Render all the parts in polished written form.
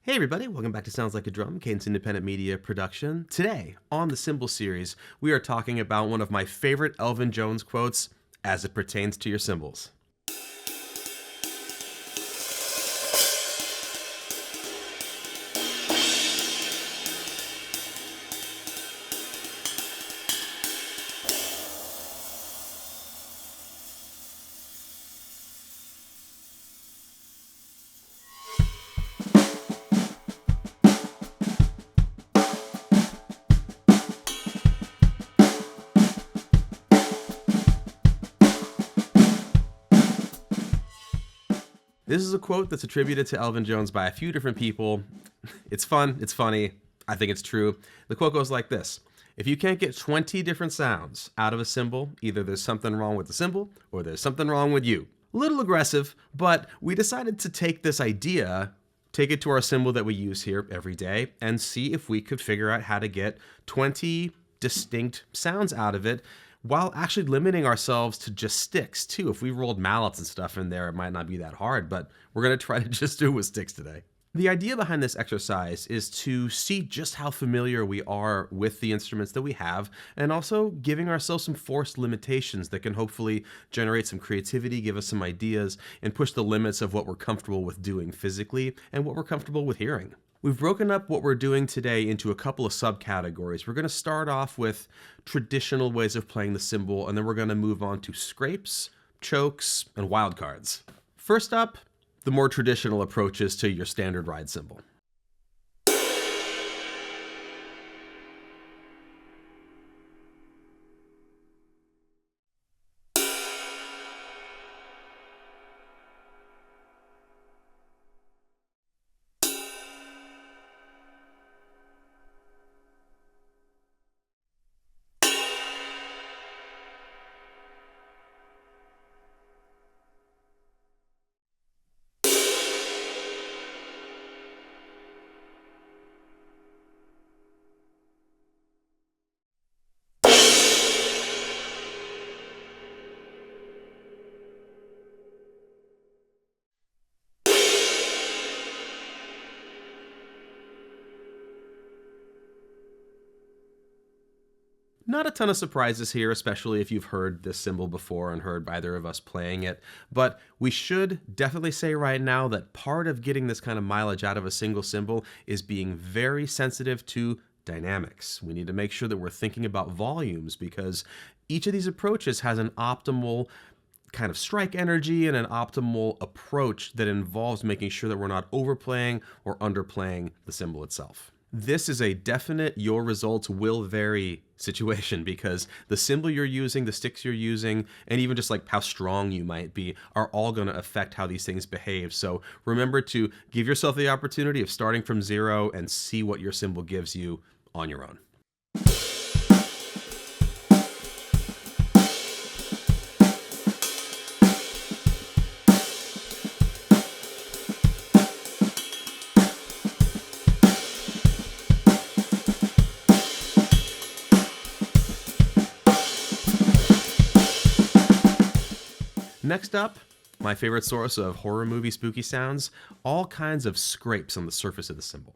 Hey everybody, welcome back to Sounds Like a Drum, Cadence Independent Media production. Today, on the Cymbal series, we are talking about one of my favorite Elvin Jones quotes as it pertains to your cymbals. This is a quote that's attributed to Elvin Jones by a few different people. It's fun, it's funny, I think it's true. The quote goes like this: if you can't get 20 different sounds out of a cymbal, either there's something wrong with the cymbal or there's something wrong with you. A little aggressive, but we decided to take this idea, take it to our cymbal that we use here every day, and see if we could figure out how to get 20 distinct sounds out of it, while actually limiting ourselves to just sticks too. If we rolled mallets and stuff in there, it might not be that hard, but we're gonna try to just do it with sticks today. The idea behind this exercise is to see just how familiar we are with the instruments that we have, and also giving ourselves some forced limitations that can hopefully generate some creativity, give us some ideas, and push the limits of what we're comfortable with doing physically and what we're comfortable with hearing. We've broken up what we're doing today into a couple of subcategories. We're going to start off with traditional ways of playing the cymbal, and then we're going to move on to scrapes, chokes, and wildcards. First up, the more traditional approaches to your standard ride cymbal. Not a ton of surprises here, especially if you've heard this cymbal before and heard either of us playing it, but we should definitely say right now that part of getting this kind of mileage out of a single cymbal is being very sensitive to dynamics. We need to make sure that we're thinking about volumes, because each of these approaches has an optimal kind of strike energy and an optimal approach that involves making sure that we're not overplaying or underplaying the cymbal itself. This is a definite your results will vary situation, because the cymbal you're using, the sticks you're using, and even just like how strong you might be are all going to affect how these things behave. So remember to give yourself the opportunity of starting from zero and see what your cymbal gives you on your own. Next up, my favorite source of horror movie spooky sounds, all kinds of scrapes on the surface of the cymbal.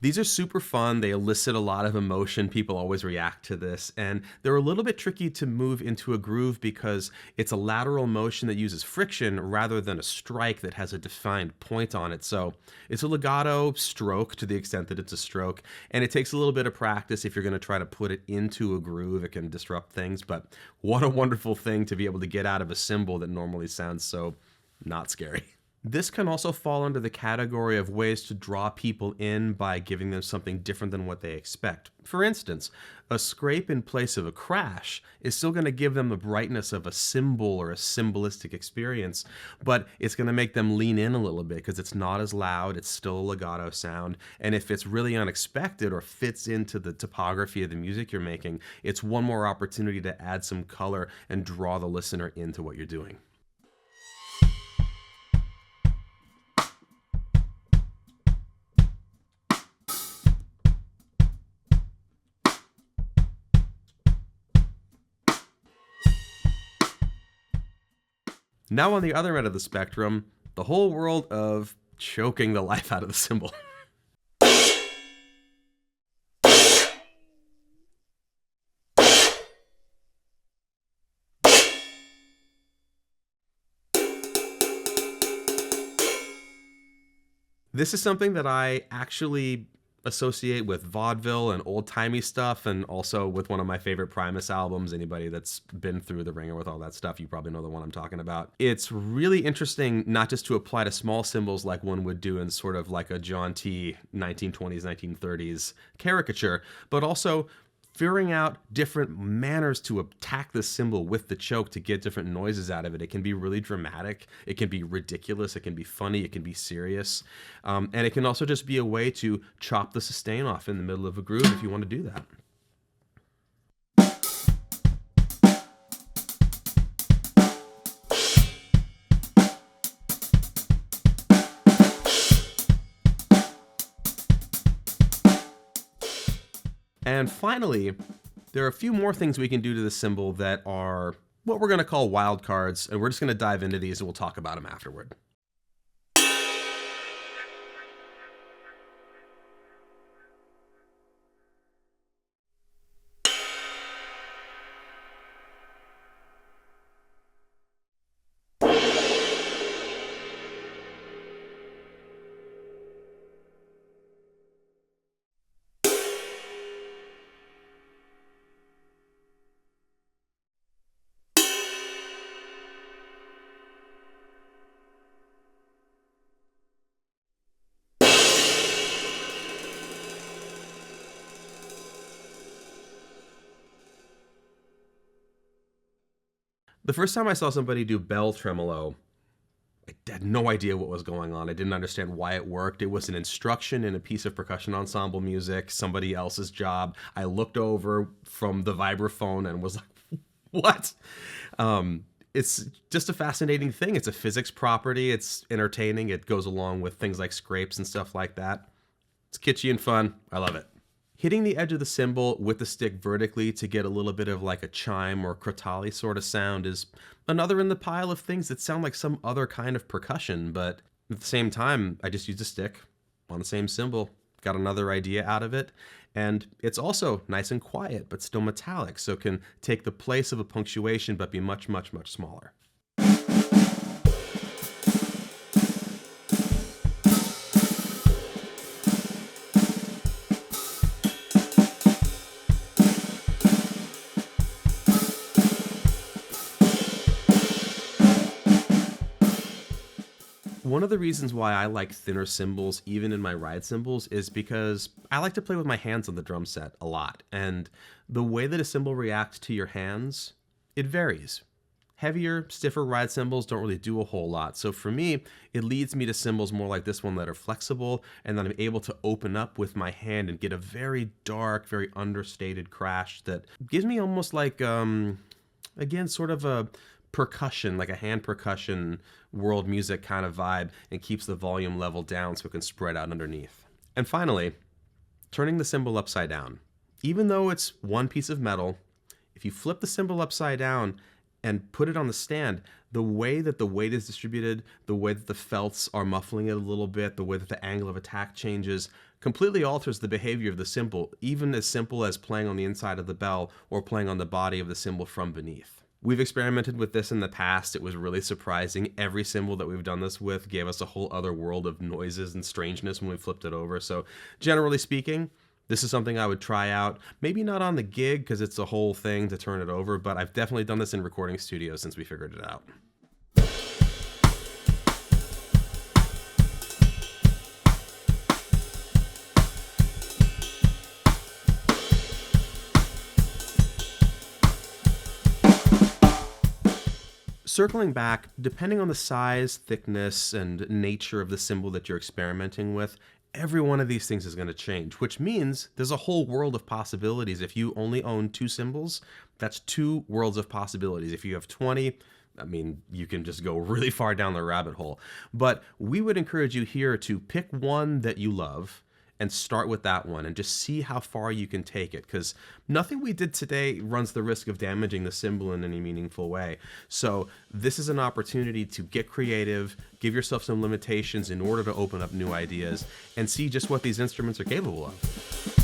These are super fun. They elicit a lot of emotion. People always react to this, and they're a little bit tricky to move into a groove because it's a lateral motion that uses friction rather than a strike that has a defined point on it. So it's a legato stroke to the extent that it's a stroke, and it takes a little bit of practice. If you're going to try to put it into a groove, it can disrupt things, but what a wonderful thing to be able to get out of a cymbal that normally sounds so not scary. This can also fall under the category of ways to draw people in by giving them something different than what they expect. For instance, a scrape in place of a crash is still going to give them the brightness of a cymbal or a cymbalistic experience, but it's going to make them lean in a little bit because it's not as loud, it's still a legato sound, and if it's really unexpected or fits into the topography of the music you're making, it's one more opportunity to add some color and draw the listener into what you're doing. Now on the other end of the spectrum, the whole world of choking the life out of the cymbal. This is something that I actually associate with vaudeville and old-timey stuff, and also with one of my favorite Primus albums. Anybody that's been through the ringer with all that stuff, you probably know the one I'm talking about. It's really interesting not just to apply to small cymbals like one would do in sort of like a John T. 1920s, 1930s caricature, but also figuring out different manners to attack the cymbal with the choke to get different noises out of it. It can be really dramatic, it can be ridiculous, it can be funny, it can be serious, and it can also just be a way to chop the sustain off in the middle of a groove if you want to do that. And finally, there are a few more things we can do to the cymbal that are what we're going to call wild cards, and we're just going to dive into these and we'll talk about them afterward. The first time I saw somebody do bell tremolo, I had no idea what was going on. I didn't understand why it worked. It was an instruction in a piece of percussion ensemble music, somebody else's job. I looked over from the vibraphone and was like, what? It's just a fascinating thing. It's a physics property. It's entertaining. It goes along with things like scrapes and stuff like that. It's kitschy and fun. I love it. Hitting the edge of the cymbal with the stick vertically to get a little bit of like a chime or crotale sort of sound is another in the pile of things that sound like some other kind of percussion, but at the same time, I just used a stick on the same cymbal, got another idea out of it, and it's also nice and quiet, but still metallic, so it can take the place of a punctuation but be much, much, much smaller. One of the reasons why I like thinner cymbals, even in my ride cymbals, is because I like to play with my hands on the drum set a lot. And the way that a cymbal reacts to your hands, it varies. Heavier, stiffer ride cymbals don't really do a whole lot. So for me, it leads me to cymbals more like this one that are flexible and that I'm able to open up with my hand and get a very dark, very understated crash that gives me almost like, again, sort of a percussion, like a hand percussion world music kind of vibe, and keeps the volume level down so it can spread out underneath. And finally, turning the cymbal upside down. Even though it's one piece of metal, if you flip the cymbal upside down and put it on the stand, the way that the weight is distributed, the way that the felts are muffling it a little bit, the way that the angle of attack changes, completely alters the behavior of the cymbal, even as simple as playing on the inside of the bell or playing on the body of the cymbal from beneath. We've experimented with this in the past. It was really surprising. Every cymbal that we've done this with gave us a whole other world of noises and strangeness when we flipped it over. So generally speaking, this is something I would try out. Maybe not on the gig because it's a whole thing to turn it over, but I've definitely done this in recording studios since we figured it out. circling back, depending on the size, thickness, and nature of the cymbal that you're experimenting with, every one of these things is going to change, which means there's a whole world of possibilities. If you only own 2 cymbals, that's 2 worlds of possibilities. If you have 20, I mean, you can just go really far down the rabbit hole. But we would encourage you here to pick one that you love and start with that one and just see how far you can take it, because nothing we did today runs the risk of damaging the cymbal in any meaningful way. So this is an opportunity to get creative, give yourself some limitations in order to open up new ideas and see just what these instruments are capable of.